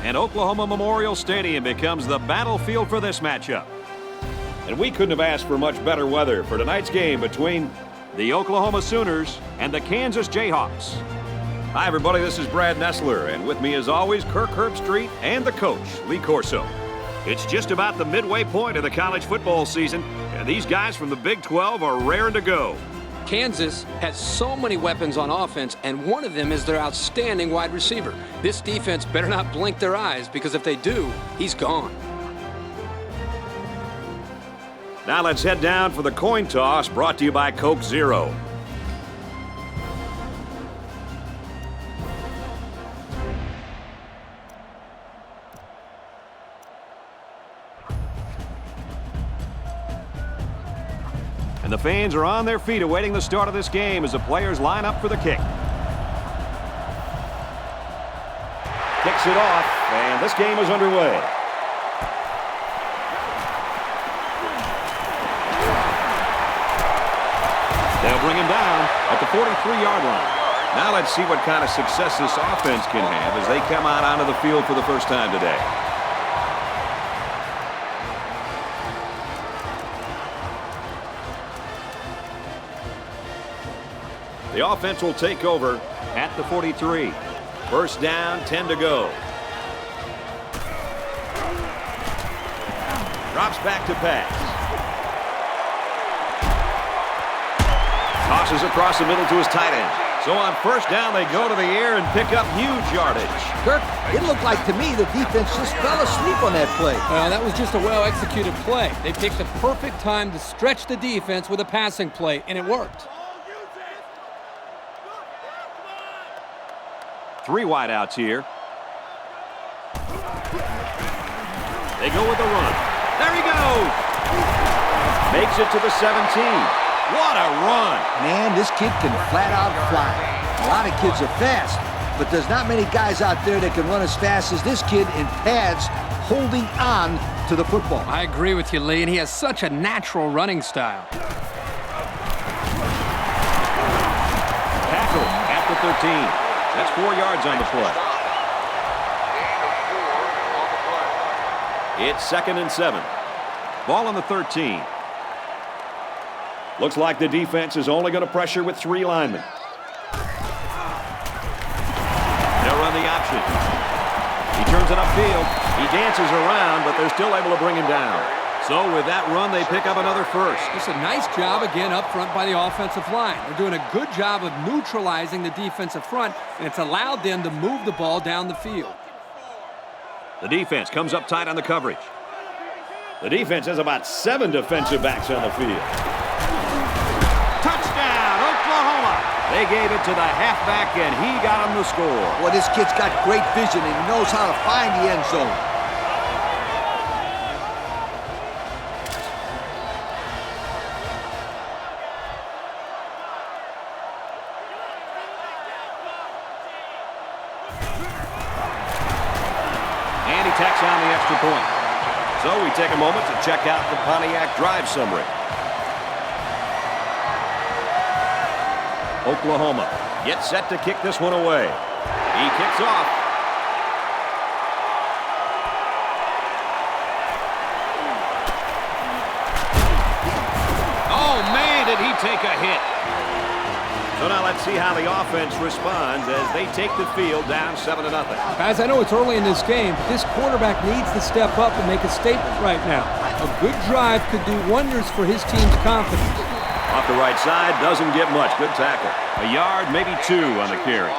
and Oklahoma Memorial Stadium becomes the battlefield for this matchup. And we couldn't have asked for much better weather for tonight's game between the Oklahoma Sooners and the Kansas Jayhawks. Hi, everybody. This is Brad Nessler, and with me, as always, Kirk Herbstreit and the coach, Lee Corso. It's just about the midway point of the college football season, and these guys from the Big 12 are raring to go. Kansas has so many weapons on offense, and one of them is their outstanding wide receiver. This defense better not blink their eyes, because if they do, he's gone. Now let's head down for the coin toss, brought to you by Coke Zero. And the fans are on their feet awaiting the start of this game as the players line up for the kick. Kicks it off, and this game is underway. They'll bring him down at the 43-yard line. Now let's see what kind of success this offense can have as they come out onto the field for the first time today. The offense will take over at the 43. First down, 10 to go. Drops back to pass. Tosses across the middle to his tight end. So on first down, they go to the air and pick up huge yardage. Kirk, it looked like to me the defense just fell asleep on that play. Well, that was just a well-executed play. They picked the perfect time to stretch the defense with a passing play, and it worked. Three wideouts here. They go with the run. There he goes. Makes it to the 17. What a run. Man, this kid can flat out fly. A lot of kids are fast, but there's not many guys out there that can run as fast as this kid in pads holding on to the football. I agree with you, Lee, and he has such a natural running style. Tackle at the 13. That's 4 yards on the play. It's 2nd and 7. Ball on the 13. Looks like the defense is only going to pressure with 3 linemen. They'll run the option. He turns it upfield. He dances around, but they're still able to bring him down. So with that run, they pick up another first. It's a nice job again up front by the offensive line. They're doing a good job of neutralizing the defensive front, and it's allowed them to move the ball down the field. The defense comes up tight on the coverage. The defense has about 7 defensive backs on the field. Touchdown, Oklahoma! They gave it to the halfback, and he got him the score. Well, this kid's got great vision, and he knows how to find the end zone. And he tacks on the extra point. So we take a moment to check out the Pontiac drive summary. Oklahoma gets set to kick this one away. He kicks off. Oh, man, did he take a hit. So now let's see how the offense responds as they take the field down 7-0. Guys, I know it's early in this game, but this quarterback needs to step up and make a statement right now. A good drive could do wonders for his team's confidence. Off the right side, doesn't get much. Good tackle. A yard, maybe 2 on the carry.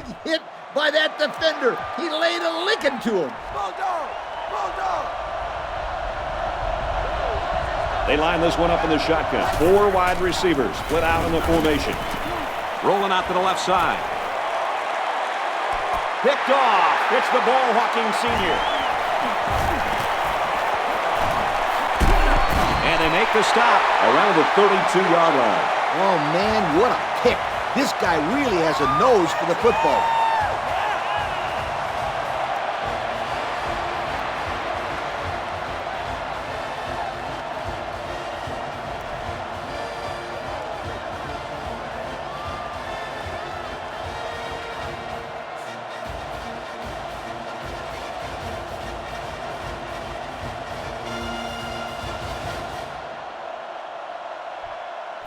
big hit by that defender. He laid a licking to him. They line this one up in the shotgun. 4 wide receivers split out in the formation. Rolling out to the left side. Picked off. It's the ball-hawking senior. And they make the stop around the 32-yard line. Oh, man, what a pick. This guy really has a nose for the football.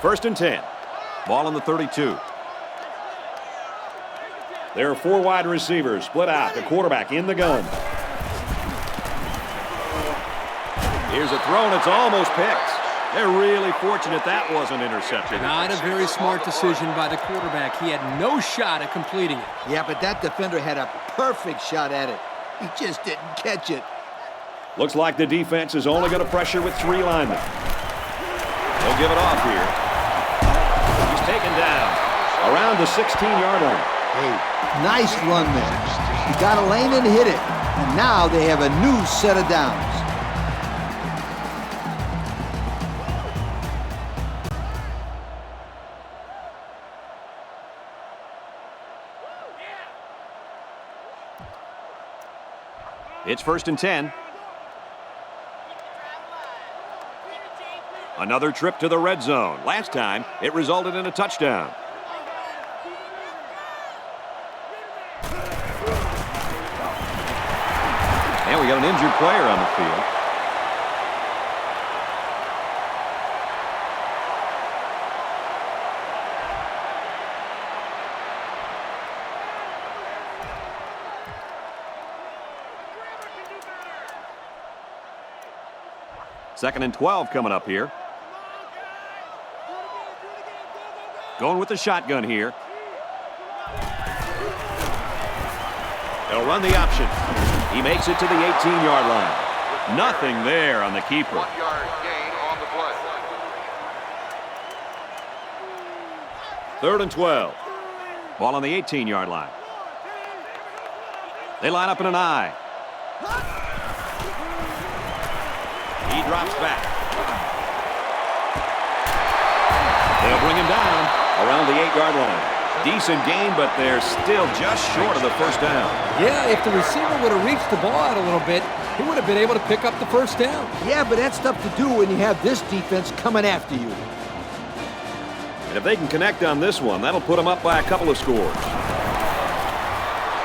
First and 10. Ball on the 32. There are 4 wide receivers split out. The quarterback in the gun. Here's a throw, and it's almost picked. They're really fortunate that wasn't intercepted. Not a very smart decision by the quarterback. He had no shot at completing it. Yeah, but that defender had a perfect shot at it. He just didn't catch it. Looks like the defense is only going to pressure with 3 linemen. They'll give it off here. He's taken down around the 16-yard line. Hey, nice run there. He got a lane and hit it. And now they have a new set of downs. It's first and 10. Another trip to the red zone. Last time, it resulted in a touchdown. And we got an injured player on the field. Second and 12 coming up here. Going with the shotgun here. They'll run the option. He makes it to the 18-yard line. Nothing there on the keeper. 1-yard gain on the play. Third and 12. Ball on the 18-yard line. They line up in an I. He drops back. They'll bring him down around the 8-yard line. Decent gain, but they're still just short of the first down. Yeah, if the receiver would have reached the ball out a little bit, he would have been able to pick up the first down. Yeah, but that's tough to do when you have this defense coming after you. And if they can connect on this one, that'll put them up by a couple of scores.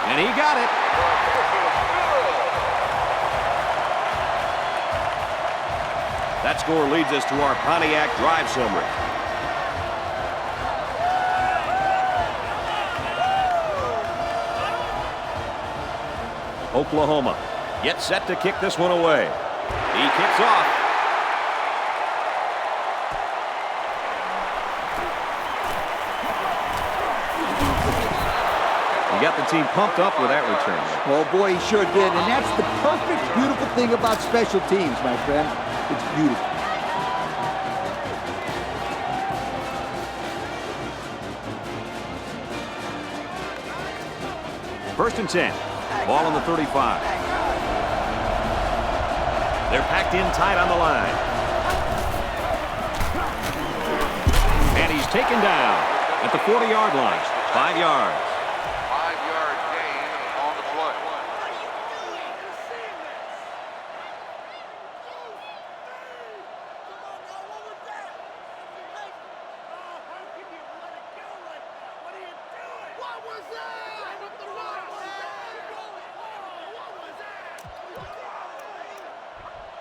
And he got it. That score leads us to our Pontiac drive summary. Oklahoma gets set to kick this one away. He kicks off. He got the team pumped up with that return. Oh, boy, he sure did. And that's the perfect, beautiful thing about special teams, my friend. It's beautiful. First and 10. Ball on the 35. They're packed in tight on the line. And he's taken down at the 40-yard line. 5 yards. 5-yard gain on the play.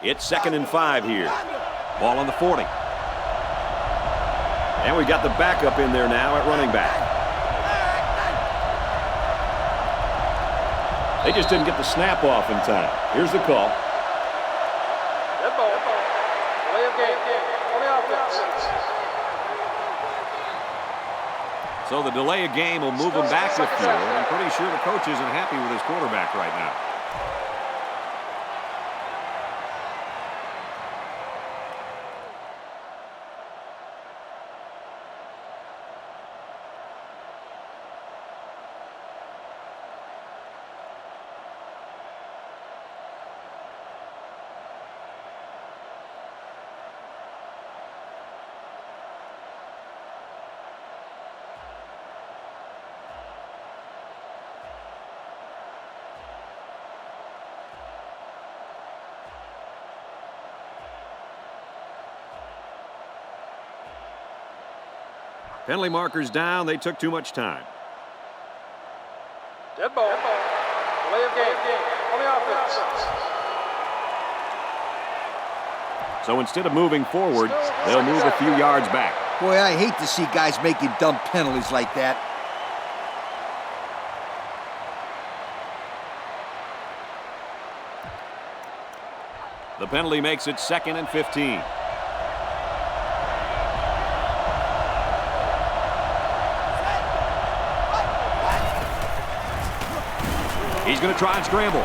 It's second and 5 here. Ball on the 40. And we got the backup in there now at running back. They just didn't get the snap off in time. Here's the call. Dead ball. Play of game. On the offense. So the delay of game will move him back to field. I'm pretty sure the coach isn't happy with his quarterback right now. Penalty markers down. They took too much time. Dead ball. Delay of game. On the offense. So instead of moving forward, they'll move a few yards back. Boy, I hate to see guys making dumb penalties like that. The penalty makes it 2nd and 15. He's going to try and scramble.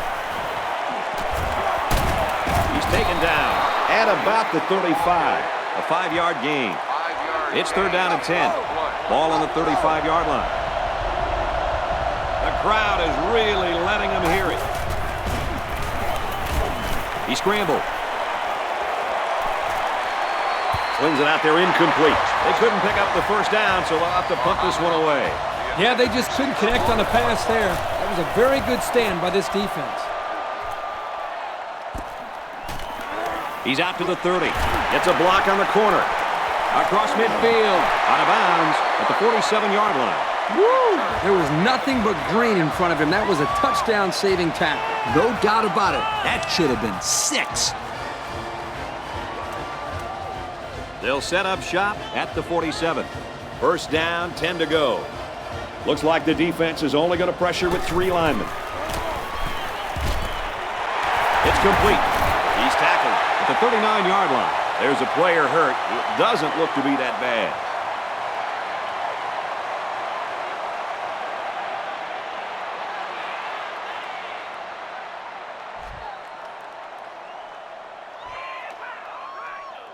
He's taken down at about the 35. A 5-yard gain. It's 3rd down and 10. Ball on the 35-yard line. The crowd is really letting him hear it. He scrambled. Slings it out there incomplete. They couldn't pick up the first down, so they'll have to punt this one away. Yeah, they just couldn't connect on the pass there. That was a very good stand by this defense. He's out to the 30. Gets a block on the corner. Across midfield. Out of bounds at the 47-yard line. Woo! There was nothing but green in front of him. That was a touchdown-saving tackle. No doubt about it. That should have been 6. They'll set up shop at the 47. First down, 10 to go. Looks like the defense is only going to pressure with 3 linemen. It's complete. He's tackled at the 39-yard line. There's a player hurt. It doesn't look to be that bad.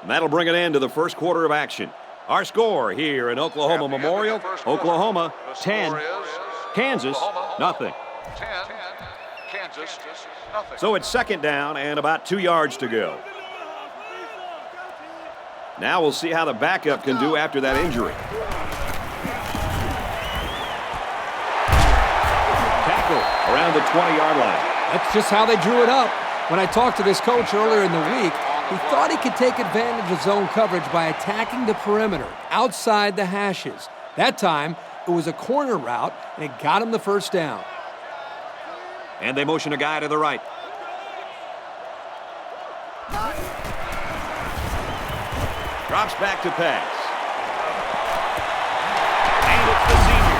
And that'll bring an end to the first quarter of action. Our score here in Oklahoma Memorial, Oklahoma 10, Kansas nothing. 10, Kansas nothing. So it's 2nd down and about 2 yards to go. Now we'll see how the backup can do after that injury. Tackle around the 20-yard line. That's just how they drew it up. When I talked to this coach earlier in the week, he thought he could take advantage of zone coverage by attacking the perimeter outside the hashes. That time, it was a corner route, and it got him the first down. And they motion a guy to the right. Drops back to pass. And it's the senior.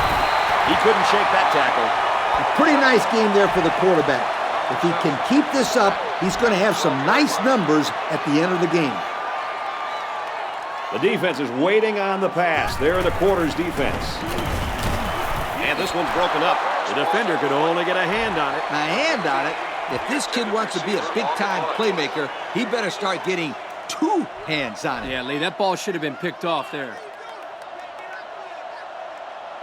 He couldn't shake that tackle. A pretty nice game there for the quarterback. If he can keep this up, he's going to have some nice numbers at the end of the game. The defense is waiting on the pass. They're the quarters defense. And this one's broken up. The defender could only get a hand on it. A hand on it? If this kid wants to be a big-time playmaker, he better start getting 2 hands on it. Yeah, Lee, that ball should have been picked off there.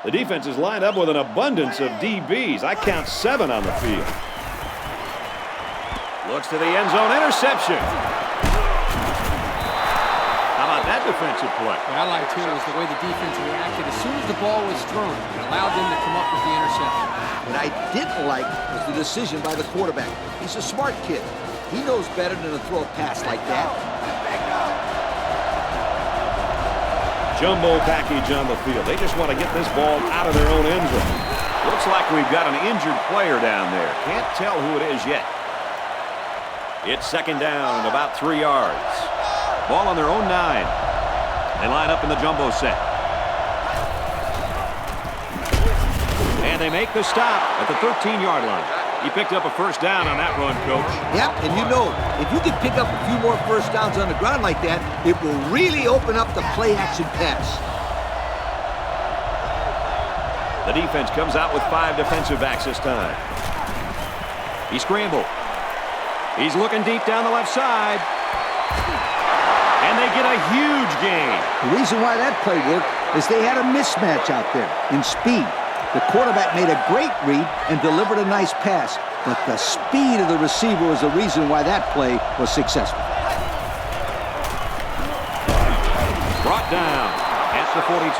The defense is lined up with an abundance of DBs. I count 7 on the field. Looks to the end zone, interception. How about that defensive play? What I liked here was the way the defense reacted as soon as the ball was thrown and allowed them to come up with the interception. What I didn't like was the decision by the quarterback. He's a smart kid. He knows better than to throw a pass like that. Jumbo package on the field. They just want to get this ball out of their own end zone. Looks like we've got an injured player down there. Can't tell who it is yet. It's 2nd down and about 3 yards. Ball on their own 9. They line up in the jumbo set. And they make the stop at the 13-yard line. He picked up a first down on that run, Coach. Yep, and you know, if you can pick up a few more first downs on the ground like that, it will really open up the play-action pass. The defense comes out with 5 defensive backs this time. He scrambled. He's looking deep down the left side. And they get a huge gain. The reason why that play worked is they had a mismatch out there in speed. The quarterback made a great read and delivered a nice pass, but the speed of the receiver was the reason why that play was successful. Brought down at the 42.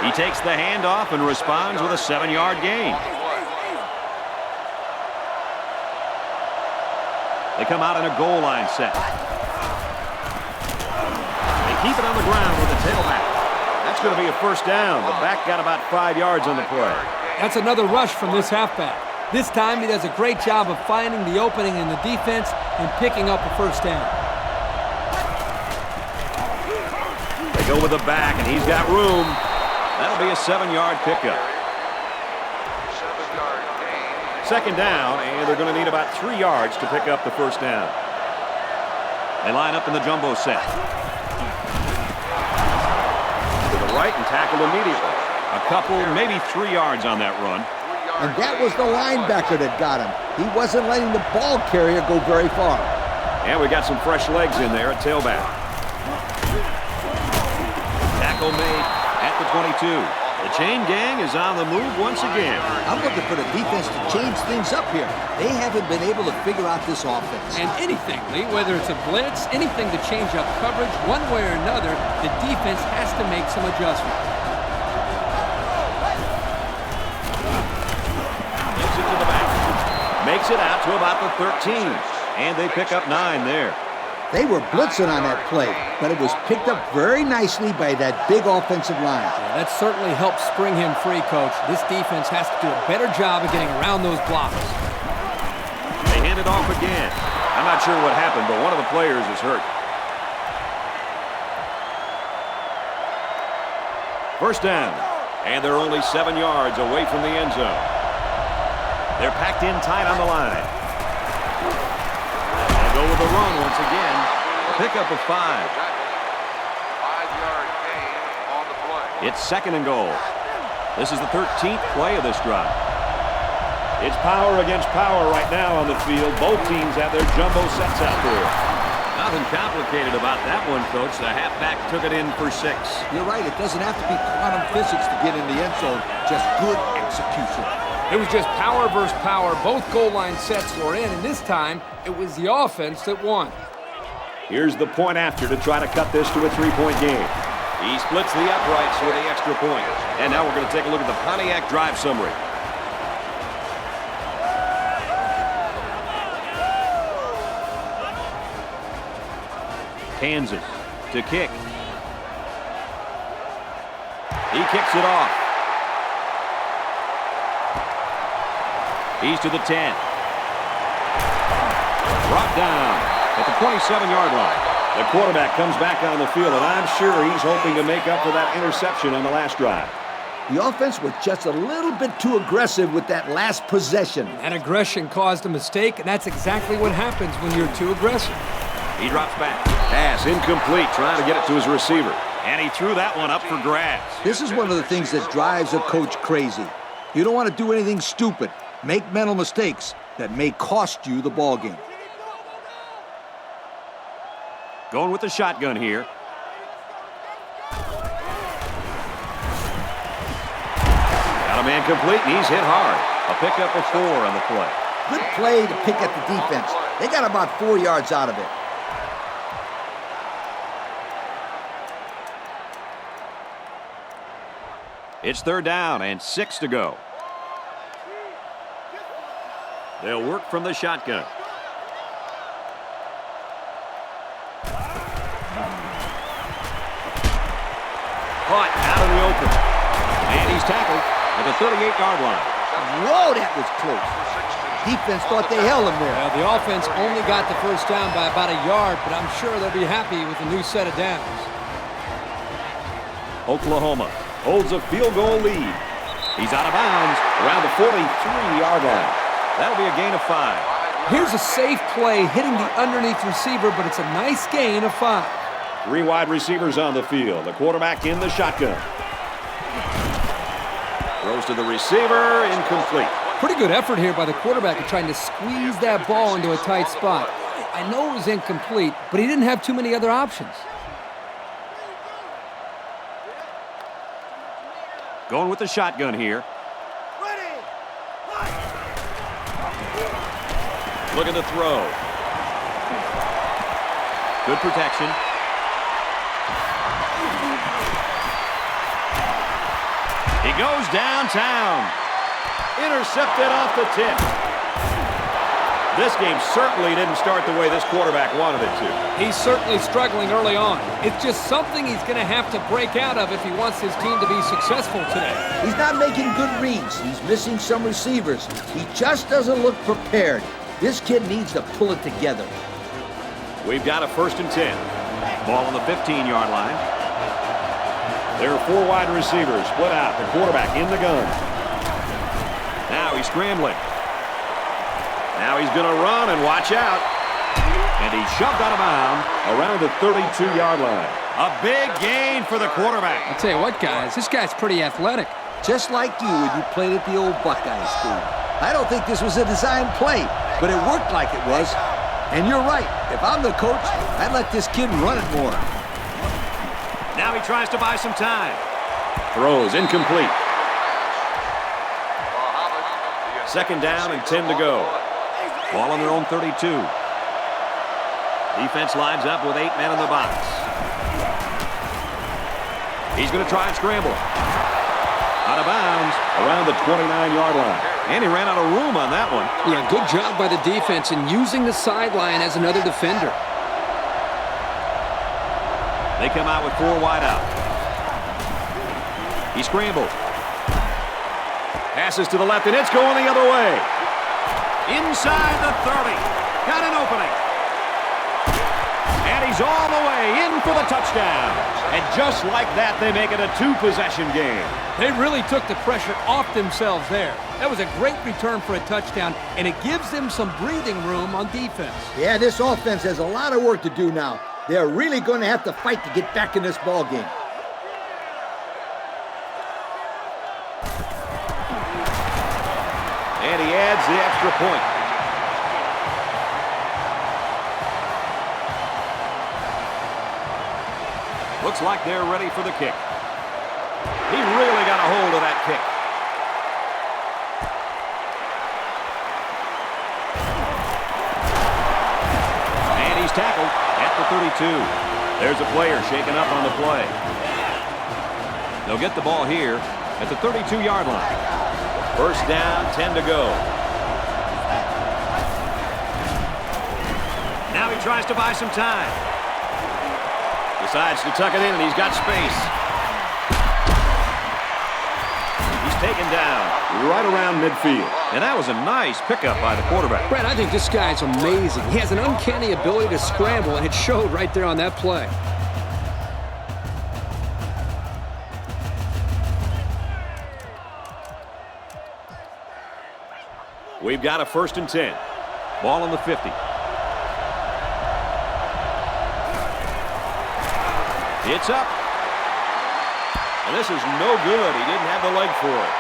He takes the handoff and responds with a 7-yard gain. They come out in a goal line set. They keep it on the ground with the tailback. That's going to be a first down. The back got about 5 yards on the play. That's another rush from this halfback. This time he does a great job of finding the opening in the defense and picking up a first down. They go with the back, and he's got room. That'll be a 7-yard pickup. 7-yard gain. Second down, and they're going to need about 3 yards to pick up the first down. They line up in the jumbo set. To the right and tackled immediately. A couple, maybe 3 yards on that run. And that was the linebacker that got him. He wasn't letting the ball carrier go very far. And we got some fresh legs in there at tailback. Tackle made at the 22. The chain gang is on the move once again. I'm looking for the defense to change things up here. They haven't been able to figure out this offense. And anything, Lee, whether it's a blitz, anything to change up coverage, one way or another, the defense has to make some adjustments. Gets it to the back. Makes it out to about the 13. And they pick up 9 there. They were blitzing on that play, but it was picked up very nicely by that big offensive line. Yeah, that certainly helped spring him free, Coach. This defense has to do a better job of getting around those blocks. They hand it off again. I'm not sure what happened, but one of the players is hurt. First down, and they're only 7 yards away from the end zone. They're packed in tight on the line. They'll go with the run once again. A pickup of 5. 5-yard gain on the play. It's second and goal. This is the 13th play of this drive. It's power against power right now on the field. Both teams have their jumbo sets out there. Nothing complicated about that one, Coach. The halfback took it in for 6. You're right. It doesn't have to be quantum physics to get in the end zone. Just good execution. It was just power versus power. Both goal line sets were in, and this time it was the offense that won. Here's the point after to try to cut this to a 3-point game. He splits the uprights with the extra point. And now we're going to take a look at the Pontiac drive summary. Kansas to kick. He kicks it off. He's to the 10. Brought down at the 27-yard line. The quarterback comes back on the field, and I'm sure he's hoping to make up for that interception on the last drive. The offense was just a little bit too aggressive with that last possession. That aggression caused a mistake, and that's exactly what happens when you're too aggressive. He drops back. Pass incomplete, trying to get it to his receiver. And he threw that one up for grabs. This is one of the things that drives a coach crazy. You don't want to do anything stupid. Make mental mistakes that may cost you the ball game. Going with the shotgun here. Got a man complete, and he's hit hard. A pickup of 4 on the play. Good play to pick at the defense. They got about 4 yards out of it. It's third down and 6 to go. They'll work from the shotgun. Caught out in the open. And he's tackled at the 38-yard line. Whoa, that was close. Defense thought they held him there. Well, the offense only got the first down by about a yard, but I'm sure they'll be happy with a new set of downs. Oklahoma holds a field goal lead. He's out of bounds around the 43-yard line. That'll be a gain of 5. Here's a safe play hitting the underneath receiver, but it's a nice gain of 5. 3 wide receivers on the field. The quarterback in the shotgun. Throws to the receiver, incomplete. Pretty good effort here by the quarterback in trying to squeeze that ball into a tight spot. I know it was incomplete, but he didn't have too many other options. Going with the shotgun here. Looking to throw. Good protection. He goes downtown. Intercepted off the tip. This game certainly didn't start the way this quarterback wanted it to. He's certainly struggling early on. It's just something he's going to have to break out of if he wants his team to be successful today. He's not making good reads. He's missing some receivers. He just doesn't look prepared. This kid needs to pull it together. We've got a 1st and 10. Ball on the 15-yard line. There are 4 wide receivers split out. The quarterback in the gun. Now he's scrambling. Now he's going to run and watch out. And he's shoved out of bounds around the 32-yard line. A big gain for the quarterback. I'll tell you what, guys, this guy's pretty athletic. Just like you when you played at the old Buckeyes team. I don't think this was a design play, but it worked like it was. And you're right. If I'm the coach, I'd let this kid run it more. Now he tries to buy some time. Throws incomplete. 2nd down and 10 to go. Ball on their own 32. Defense lines up with 8 men in the box. He's going to try and scramble. Out of bounds around the 29-yard line. And he ran out of room on that one. Yeah, good job by the defense in using the sideline as another defender. They come out with 4 wide out. He scrambled. Passes to the left, and it's going the other way. Inside the 30. Got an opening. And he's all the way in for the touchdown. And just like that, they make it a 2-possession game. They really took the pressure off themselves there. That was a great return for a touchdown, and it gives them some breathing room on defense. Yeah, this offense has a lot of work to do now. They're really going to have to fight to get back in this ball game. And he adds the extra point. Looks like they're ready for the kick. He really got a hold of that kick. And he's tackled at the 32. There's a player shaken up on the play. They'll get the ball here at the 32-yard line. 1st down, 10 to go. Now he tries to buy some time. Decides to tuck it in, and he's got space. He's taken down right around midfield. And that was a nice pickup by the quarterback. Brett, I think this guy's amazing. He has an uncanny ability to scramble, and it showed right there on that play. We've got a 1st and 10. Ball on the 50. It's up. And this is no good. He didn't have the leg for it.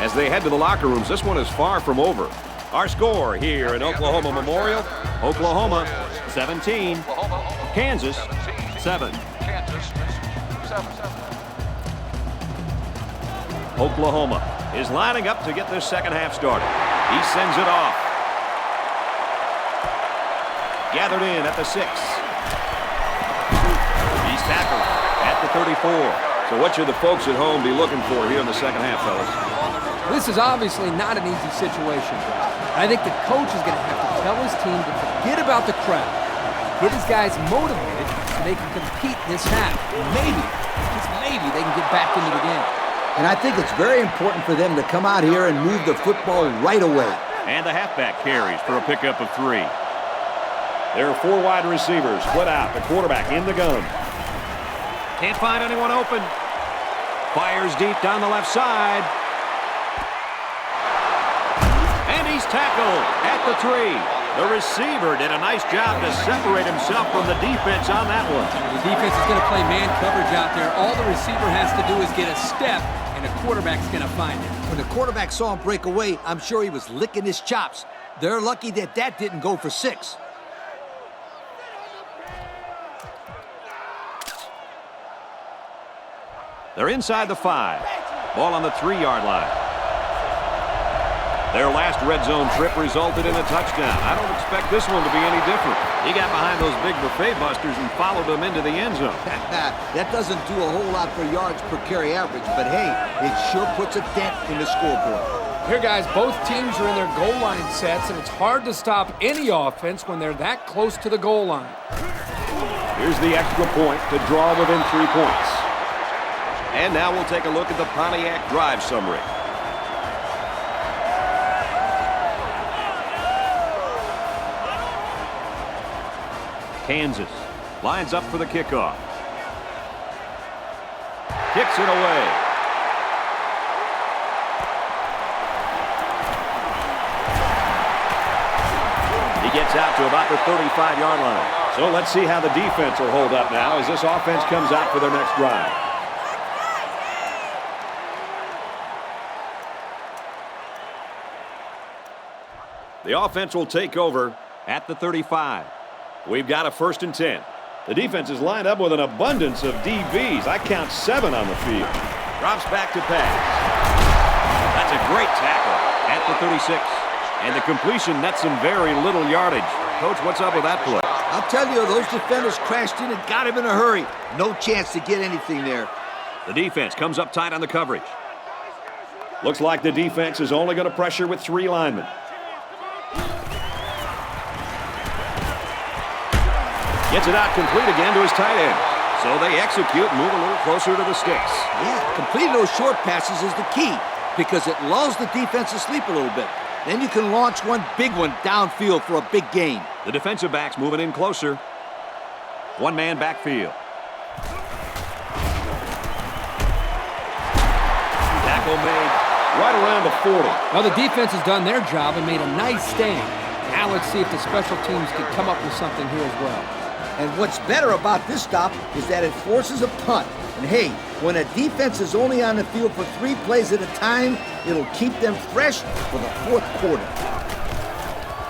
As they head to the locker rooms, this one is far from over. Our score here at Oklahoma Memorial, Oklahoma 17, Kansas 7. Oklahoma is lining up to get this 2nd half started. He sends it off. Gathered in at the 6. He's tackled at the 34. So what should the folks at home be looking for here in the 2nd half, fellas? This is obviously not an easy situation. I think the coach is going to have to tell his team to forget about the crowd. Get his guys motivated so they can compete this half. And maybe, just maybe, they can get back into the game. And I think it's very important for them to come out here and move the football right away. And the halfback carries for a pickup of 3. There are 4 wide receivers split out. The quarterback in the gun. Can't find anyone open. Fires deep down the left side. And he's tackled at the 3. The receiver did a nice job to separate himself from the defense on that one. The defense is going to play man coverage out there. All the receiver has to do is get a step, and the quarterback's going to find it. When the quarterback saw him break away, I'm sure he was licking his chops. They're lucky that that didn't go for 6. They're inside the 5. Ball on the 3-yard line. Their last red zone trip resulted in a touchdown. I don't expect this one to be any different. He got behind those big buffet busters and followed them into the end zone. That doesn't do a whole lot for yards per carry average, but hey, it sure puts a dent in the scoreboard. Here, guys, both teams are in their goal line sets, and it's hard to stop any offense when they're that close to the goal line. Here's the extra point to draw within 3 points. And now we'll take a look at the Pontiac drive summary. Kansas lines up for the kickoff. Kicks it away. He gets out to about the 35-yard line. So let's see how the defense will hold up now as this offense comes out for their next drive. The offense will take over at the 35. We've got a 1st and 10. The defense is lined up with an abundance of DBs. I count 7 on the field. Drops back to pass. That's a great tackle at the 36. And the completion nets some very little yardage. Coach, what's up with that play? I'll tell you, those defenders crashed in and got him in a hurry. No chance to get anything there. The defense comes up tight on the coverage. Looks like the defense is only going to pressure with 3 linemen. Gets it out complete again to his tight end. So they execute and move a little closer to the sticks. Yeah, completing those short passes is the key because it lulls the defense to sleep a little bit. Then you can launch one big one downfield for a big gain. The defensive backs moving in closer. One-man backfield. Tackle made right around the 40. Well, the defense has done their job and made a nice stand. Now let's see if the special teams can come up with something here as well. And what's better about this stop is that it forces a punt. And hey, when a defense is only on the field for 3 plays at a time, it'll keep them fresh for the 4th quarter.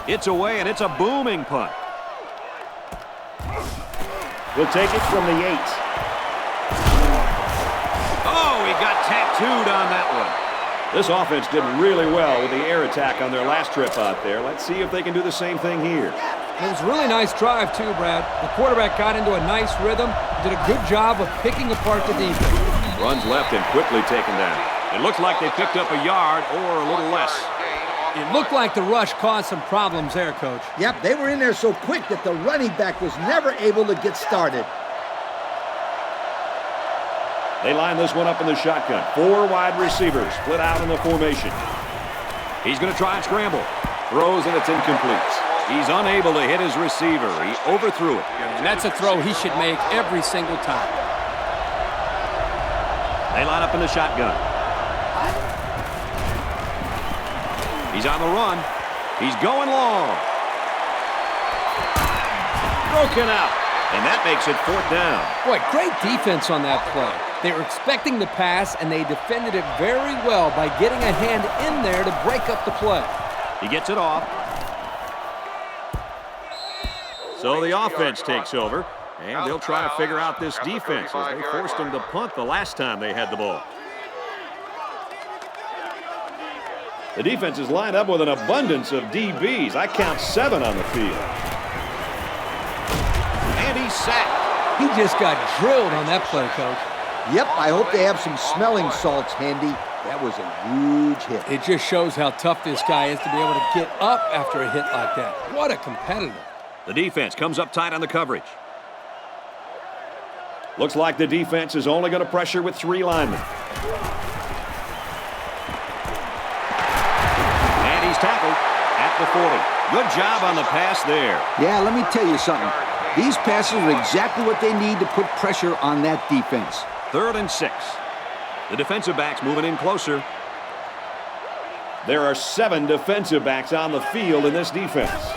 It's away, and it's a booming punt. We'll take it from the 8. Oh, he got tattooed on that one. This offense did really well with the air attack on their last trip out there. Let's see if they can do the same thing here. It was a really nice drive, too, Brad. The quarterback got into a nice rhythm, did a good job of picking apart the defense. Runs left and quickly taken down. It looks like they picked up a yard or a little less. It looked like the rush caused some problems there, Coach. Yep, they were in there so quick that the running back was never able to get started. They line this one up in the shotgun. 4 wide receivers split out in the formation. He's going to try and scramble. Throws, and it's incomplete. He's unable to hit his receiver. He overthrew it. And that's a throw he should make every single time. They line up in the shotgun. He's on the run. He's going long. Broken out. And that makes it 4th down. Boy, great defense on that play. They were expecting the pass, and they defended it very well by getting a hand in there to break up the play. He gets it off. So the offense takes over, and they'll try to figure out this defense as they forced them to punt the last time they had the ball. The defense is lined up with an abundance of DBs. I count 7 on the field. And he's sacked. He just got drilled on that play, Coach. Yep, I hope they have some smelling salts handy. That was a huge hit. It just shows how tough this guy is to be able to get up after a hit like that. What a competitor. The defense comes up tight on the coverage. Looks like the defense is only going to pressure with 3 linemen. And he's tackled at the 40. Good job on the pass there. Yeah, let me tell you something. These passes are exactly what they need to put pressure on that defense. 3rd and 6. The defensive backs moving in closer. There are 7 defensive backs on the field in this defense.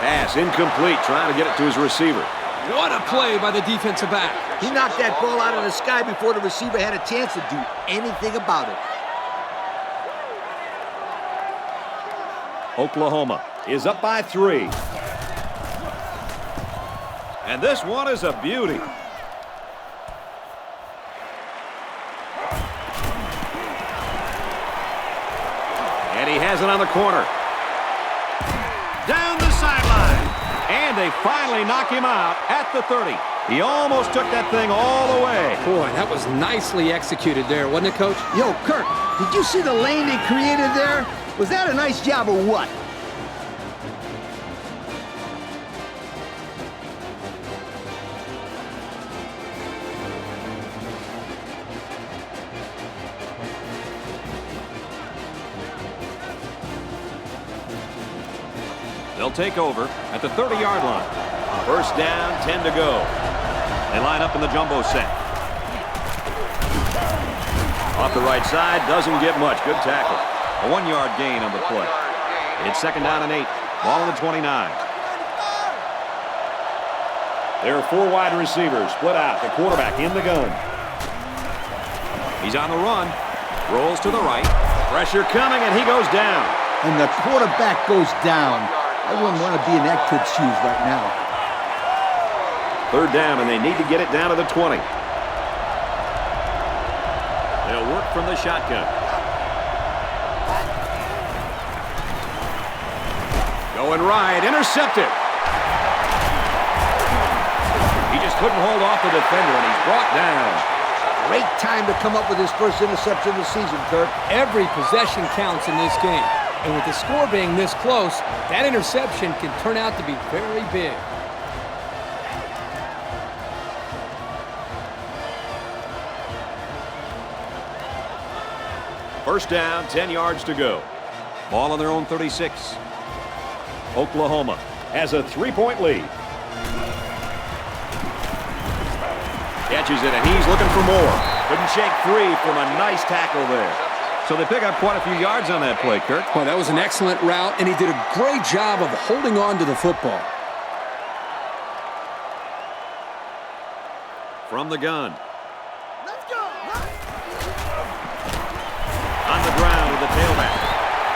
Pass incomplete, trying to get it to his receiver. What a play by the defensive back. He knocked that ball out of the sky before the receiver had a chance to do anything about it. Oklahoma is up by 3. And this one is a beauty. And he has it on the corner. Down the sideline. And they finally knock him out at the 30. He almost took that thing all the way. Boy, that was nicely executed there, wasn't it, Coach? Yo, Kirk, did you see the lane they created there? Was that a nice job or what? They'll take over at the 30-yard line. First down, 10 to go. They line up in the jumbo set. Off the right side, doesn't get much. Good tackle. A 1-yard gain on the play. It's second down and 8. Ball on the 29. There are 4 wide receivers split out. The quarterback in the gun. He's on the run. Rolls to the right. Pressure coming, and he goes down. And the quarterback goes down. I wouldn't want to be in that kid's shoes right now. Third down, and they need to get it down to the 20. They'll work from the shotgun. Going right, intercepted. He just couldn't hold off the defender, and he's brought down. Great time to come up with his first interception of the season, Kirk. Every possession counts in this game. And with the score being this close, that interception can turn out to be very big. First down, 10 yards to go. Ball on their own 36. Oklahoma has a 3-point lead. Catches it, and he's looking for more. Couldn't shake free from a nice tackle there. So they pick up quite a few yards on that play, Kirk. Well, that was an excellent route, and he did a great job of holding on to the football. From the gun. On the ground with the tailback.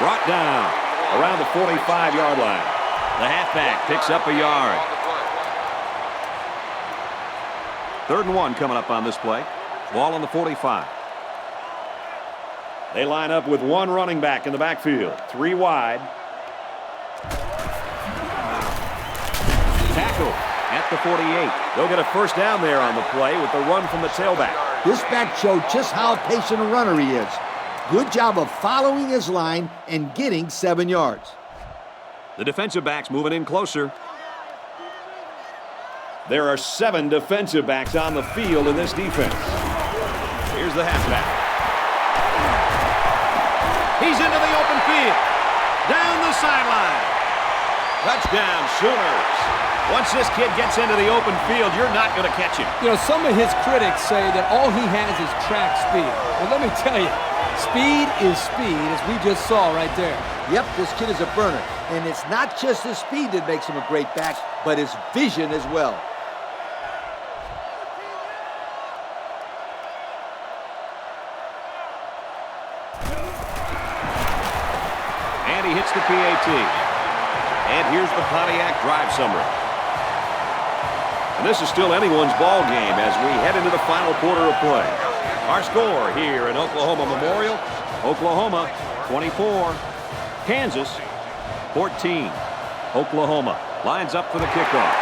Brought down around the 45-yard line. The halfback picks up a yard. 3rd and 1 coming up on this play. Ball on the 45. They line up with 1 running back in the backfield. 3 wide. Tackle at the 48. They'll get a first down there on the play with the run from the tailback. This back showed just how patient a runner he is. Good job of following his line and getting 7 yards. The defensive backs moving in closer. There are 7 defensive backs on the field in this defense. Here's the halfback. He's into the open field. Down the sideline. Touchdown, Sooners. Once this kid gets into the open field, you're not going to catch him. You know, some of his critics say that all he has is track speed. Well, let me tell you, speed is speed, as we just saw right there. Yep, this kid is a burner. And it's not just his speed that makes him a great back, but his vision as well. And he hits the PAT. And here's the Pontiac drive summary. And this is still anyone's ball game as we head into the final quarter of play. Our score here at Oklahoma Memorial, Oklahoma 24, Kansas 14. Oklahoma lines up for the kickoff.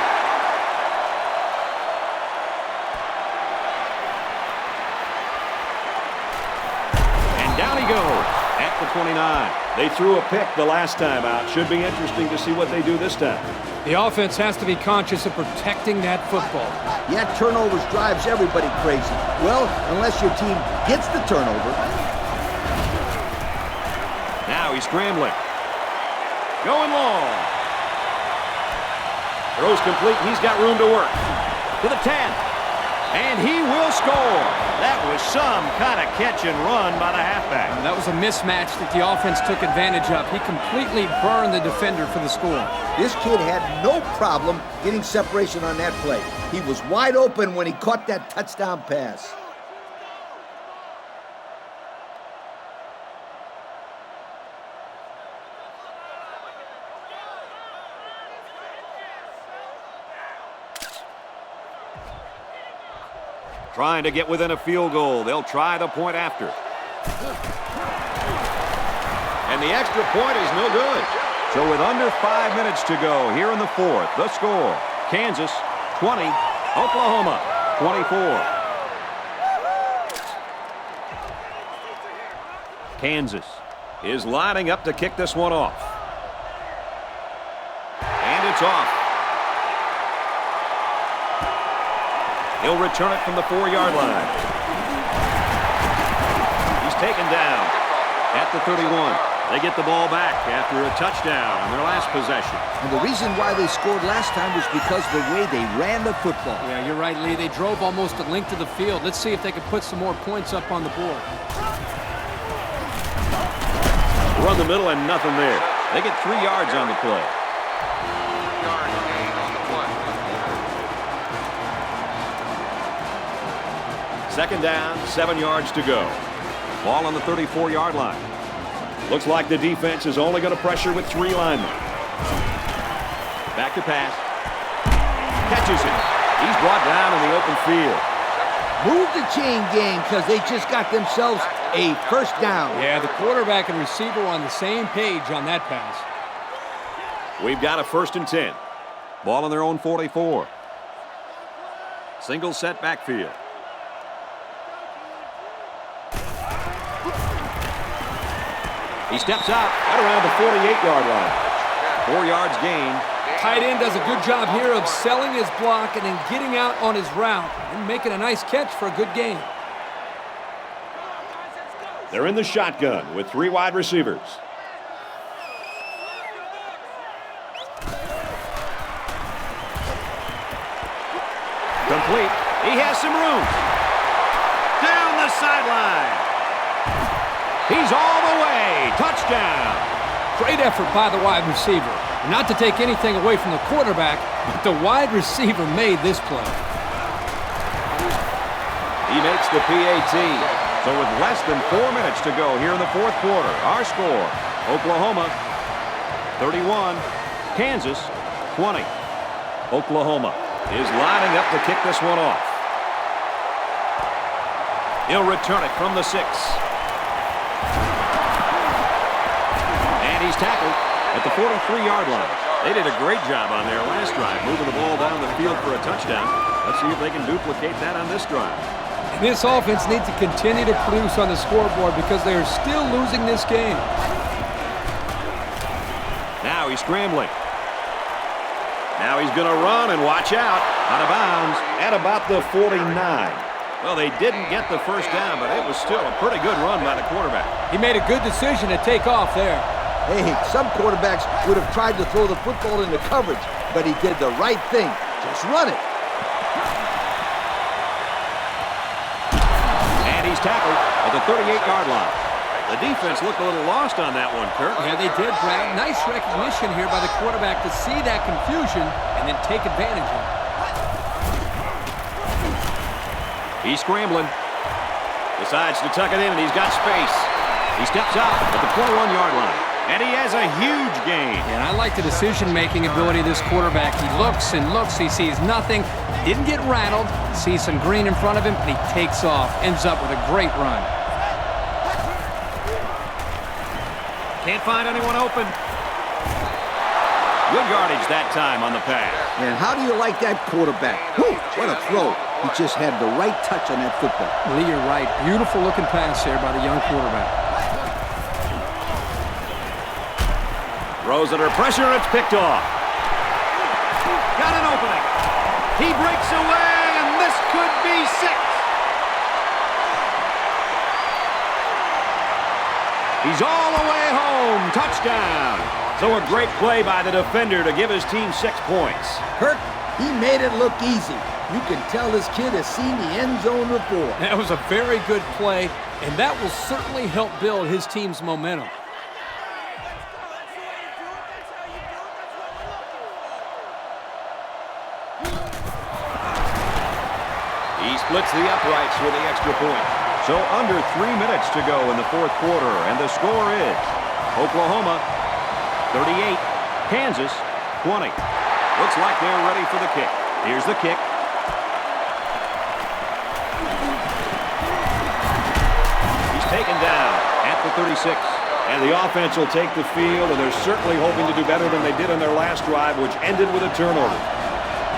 And down he goes at the 29. They threw a pick the last time out. Should be interesting to see what they do this time. The offense has to be conscious of protecting that football. Yeah, turnovers drives everybody crazy. Well, unless your team gets the turnover. Now he's scrambling. Going long. Throws complete. He's got room to work. To the 10. And he will score. That was some kind of catch and run by the halfback. That was a mismatch that the offense took advantage of. He completely burned the defender for the score. This kid had no problem getting separation on that play. He was wide open when he caught that touchdown pass. Trying to get within a field goal. They'll try the point after. And the extra point is no good. So with under 5 minutes to go here in the fourth, the score, Kansas 20, Oklahoma 24. Kansas is lining up to kick this one off. And it's off. He'll return it from the 4-yard line. He's taken down at the 31. They get the ball back after a touchdown on their last possession. And the reason why they scored last time was because of the way they ran the football. Yeah, you're right, Lee. They drove almost a length of the field. Let's see if they can put some more points up on the board. Run the middle and nothing there. They get 3 yards on the play. Yard gain on the play. Second down, 7 yards to go. Ball on the 34-yard line. Looks like the defense is only going to pressure with 3 linemen. Back to pass. Catches it. He's brought down in the open field. Move the chain gang because they just got themselves a first down. Yeah, the quarterback and receiver on the same page on that pass. We've got a 1st and 10. Ball on their own 44. Single set backfield. He steps out at around the 48-yard line. 4 yards gain. Tight end does a good job here of selling his block and then getting out on his route and making a nice catch for a good gain. They're in the shotgun with 3 wide receivers. Complete. He has some room. Down the sideline. He's all the way. Touchdown. Great effort by the wide receiver. Not to take anything away from the quarterback, but the wide receiver made this play. He makes the PAT. So with less than 4 minutes to go here in the fourth quarter, our score, Oklahoma 31, Kansas 20. Oklahoma is lining up to kick this one off. He'll return it from the 6. And he's tackled at the 43-yard line. They did a great job on their last drive, moving the ball down the field for a touchdown. Let's see if they can duplicate that on this drive. This offense needs to continue to produce on the scoreboard because they are still losing this game. Now he's scrambling. Now he's going to run and watch out. Out of bounds at about the 49. Well, they didn't get the first down, but it was still a pretty good run by the quarterback. He made a good decision to take off there. Hey, some quarterbacks would have tried to throw the football into coverage, but he did the right thing. Just run it. And he's tackled at the 38-yard line. The defense looked a little lost on that one, Kurt. Yeah, they did, Brad. Nice recognition here by the quarterback to see that confusion and then take advantage of it. He's scrambling. Decides to tuck it in, and he's got space. He steps out at the 21-yard line. And he has a huge gain. And I like the decision-making ability of this quarterback. He looks and looks. He sees nothing. Didn't get rattled. Sees some green in front of him, and he takes off. Ends up with a great run. Can't find anyone open. Good yardage that time on the pass. And how do you like that quarterback? Whew, what a throw. He just had the right touch on that football. Lee, you're right. Beautiful-looking pass there by the young quarterback. Throws under pressure, it's picked off. Got an opening. He breaks away, and this could be 6. He's all the way home. Touchdown. So a great play by the defender to give his team 6 points. Kirk, he made it look easy. You can tell this kid has seen the end zone before. That was a very good play, and that will certainly help build his team's momentum. He splits the uprights with the extra point. So under 3 minutes to go in the fourth quarter, and the score is Oklahoma 38, Kansas 20. Looks like they're ready for the kick. Here's the kick. He's taken down at the 36. And the offense will take the field, and they're certainly hoping to do better than they did on their last drive, which ended with a turnover.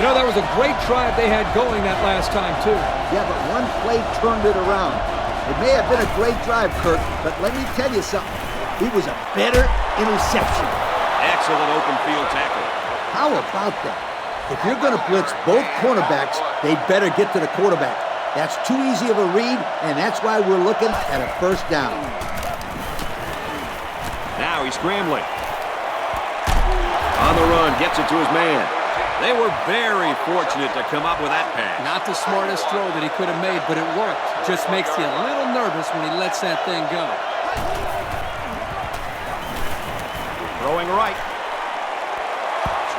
You know, that was a great drive they had going that last time, too. Yeah, but one play turned it around. It may have been a great drive, Kirk, but let me tell you something. It was a better interception. Excellent open field tackle. How about that? If you're going to blitz both cornerbacks, they'd better get to the quarterback. That's too easy of a read, and that's why we're looking at a first down. Now he's scrambling. On the run, gets it to his man. They were very fortunate to come up with that pass. Not the smartest throw that he could have made, but it worked. Just makes you a little nervous when he lets that thing go. Throwing right.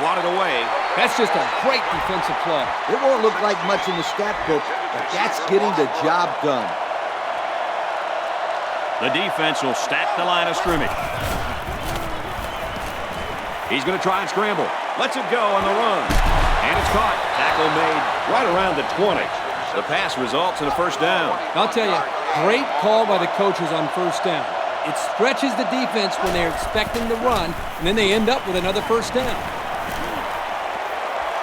Swatted away. That's just a great defensive play. It won't look like much in the stat book, but that's getting the job done. The defense will stack the line of scrimmage. He's going to try and scramble. Lets it go on the run. And it's caught. Tackle made right around the 20. The pass results in a first down. I'll tell you, great call by the coaches on first down. It stretches the defense when they're expecting the run, and then they end up with another first down.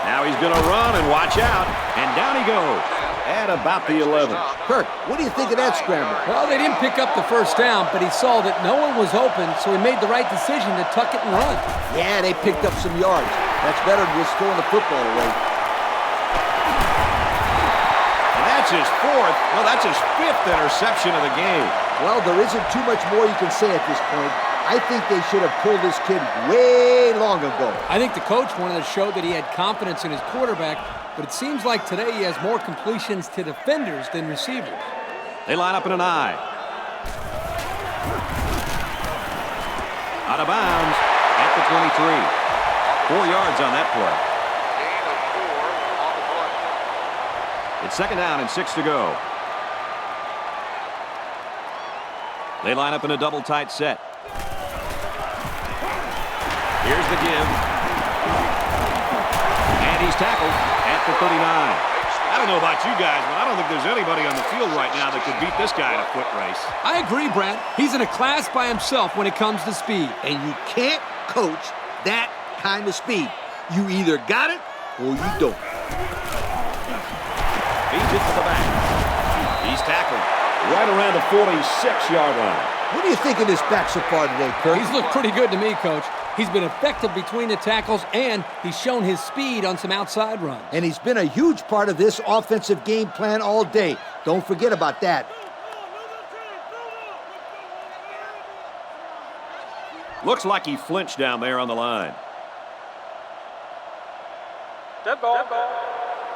Now he's going to run and watch out. And down he goes at about the 11. Kirk, what do you think of that scramble? Well, they didn't pick up the first down, but he saw that no one was open, so he made the right decision to tuck it and run. Yeah, they picked up some yards. That's better than just throwing the football away. And that's his fourth. No, that's his fifth interception of the game. Well, there isn't too much more you can say at this point. I think they should have pulled this kid way long ago. I think the coach wanted to show that he had confidence in his quarterback, but it seems like today he has more completions to defenders than receivers. They line up in an I. Out of bounds at the 23. 4 yards on that play. Gain of 4 on the play. It's second down and 6 to go. They line up in a double tight set. Here's the give. And he's tackled at the 39. I don't know about you guys, but I don't think there's anybody on the field right now that could beat this guy in a foot race. I agree, Brad. He's in a class by himself when it comes to speed. And you can't coach that kind of speed. You either got it or you don't. Feeds it to the back. He's tackled right around the 46-yard line. What do you think of this back so far today, Kirk? He's looked pretty good to me, Coach. He's been effective between the tackles, and he's shown his speed on some outside runs. And he's been a huge part of this offensive game plan all day. Don't forget about that. Looks like he flinched down there on the line. Dead ball.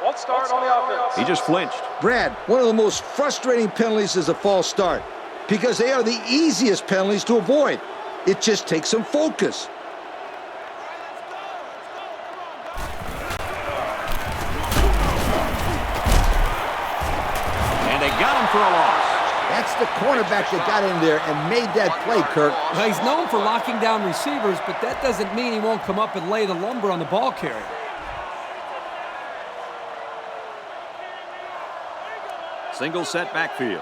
One start on the offense. He just flinched. Brad, one of the most frustrating penalties is a false start because they are the easiest penalties to avoid. It just takes some focus. And they got him for a loss. That's the cornerback that got in there and made that play, Kirk. Well, he's known for locking down receivers, but that doesn't mean he won't come up and lay the lumber on the ball carrier. Single set backfield.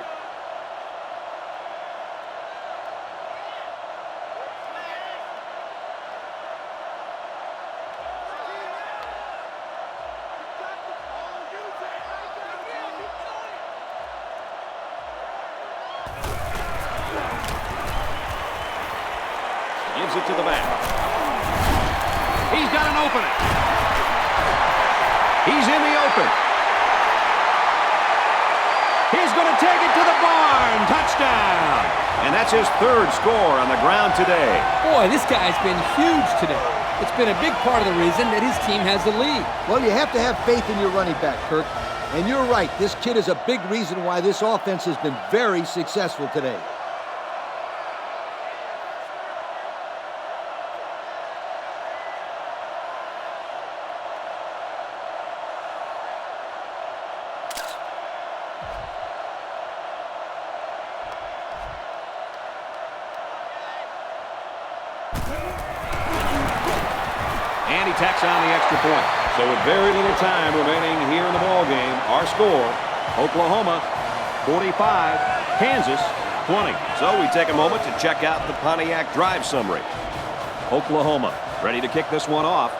Gives it to the back. He's got an opening. He's in the open. He's going to take it to the barn. Touchdown. And that's his third score on the ground today. Boy, this guy's been huge today. It's been a big part of the reason that his team has the lead. Well, you have to have faith in your running back, Kirk. And you're right, this kid is a big reason why this offense has been very successful today. And he tacks on the extra point. So with very little time remaining here in the ball game, our score, Oklahoma 45, Kansas 20. So we take a moment to check out the Pontiac drive summary. Oklahoma ready to kick this one off.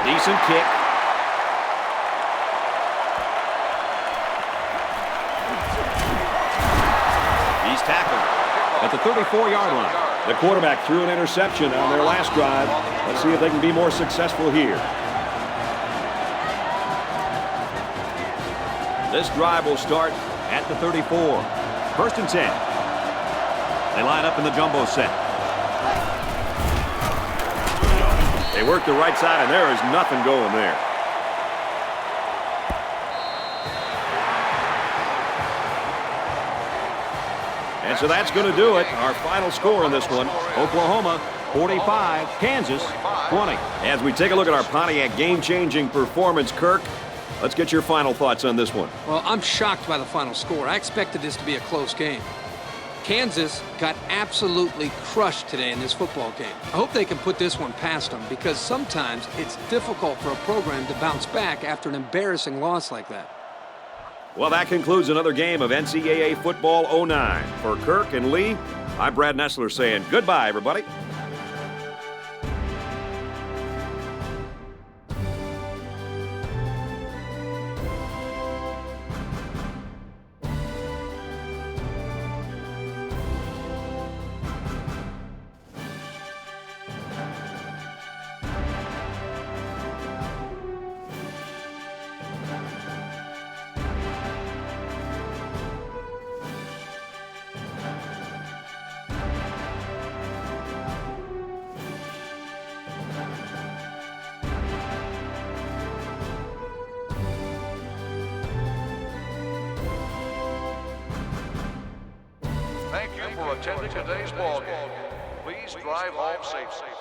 Decent kick. He's tackled at the 34-yard line. The quarterback threw an interception on their last drive. Let's see if they can be more successful here. This drive will start at the 34. First and 10. They line up in the jumbo set. They work the right side, and there is nothing going there. And so that's going to do it. Our final score in this one, Oklahoma 45, Kansas 20. As we take a look at our Pontiac game-changing performance, Kirk, let's get your final thoughts on this one. Well, I'm shocked by the final score. I expected this to be a close game. Kansas got absolutely crushed today in this football game. I hope they can put this one past them, because sometimes it's difficult for a program to bounce back after an embarrassing loss like that. Well, that concludes another game of NCAA Football 09. For Kirk and Lee, I'm Brad Nessler saying goodbye, everybody. Thank you for attending today's ball game. Please drive home safely.